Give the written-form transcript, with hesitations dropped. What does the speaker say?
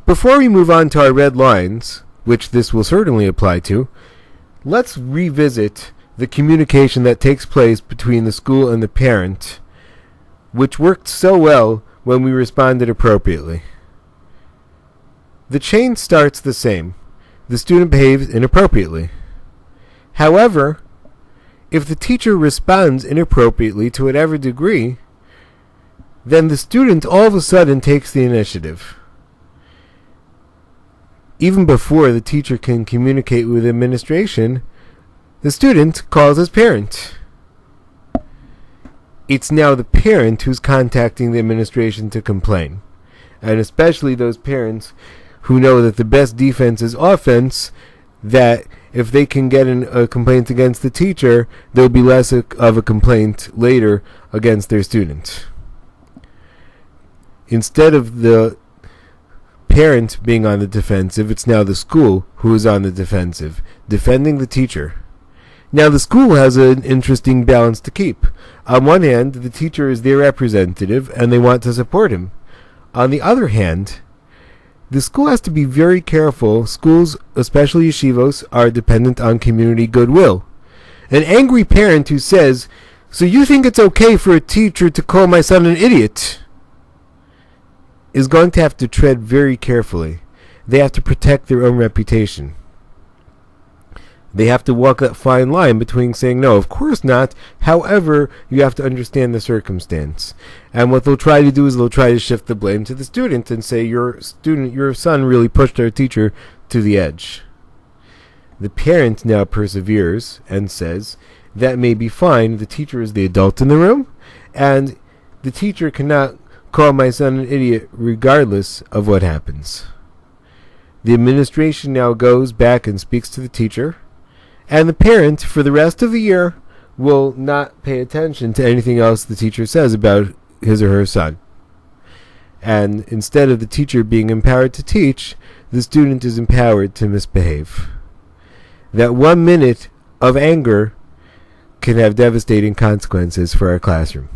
Before we move on to our red lines, which this will certainly apply to, let's revisit the communication that takes place between the school and the parent, which worked so well when we responded appropriately. The chain starts the same. The student behaves inappropriately. However, if the teacher responds inappropriately to whatever degree, then the student all of a sudden takes the initiative. Even before the teacher can communicate with administration, the student calls his parent. It's now the parent who's contacting the administration to complain. And especially those parents who know that the best defense is offense, that if they can get a complaint against the teacher, there'll be less of a complaint later against their student. Instead of the parent being on the defensive, it's now the school who is on the defensive, defending the teacher. Now the school has an interesting balance to keep. On one hand, the teacher is their representative and they want to support him. On the other hand, the school has to be very careful. Schools, especially yeshivos, are dependent on community goodwill. An angry parent who says, "So you think it's okay for a teacher to call my son an idiot?" is going to have to tread very carefully. They have to protect their own reputation. They have to walk that fine line between saying, no, of course not. However, you have to understand the circumstance. And what they'll try to do is they'll try to shift the blame to the student and say, your son really pushed our teacher to the edge. The parent now perseveres and says, that may be fine. The teacher is the adult in the room, and the teacher cannot call my son an idiot regardless of what happens. The administration now goes back and speaks to the teacher, and the parent, for the rest of the year, will not pay attention to anything else the teacher says about his or her son. And instead of the teacher being empowered to teach, the student is empowered to misbehave. That 1 minute of anger can have devastating consequences for our classroom.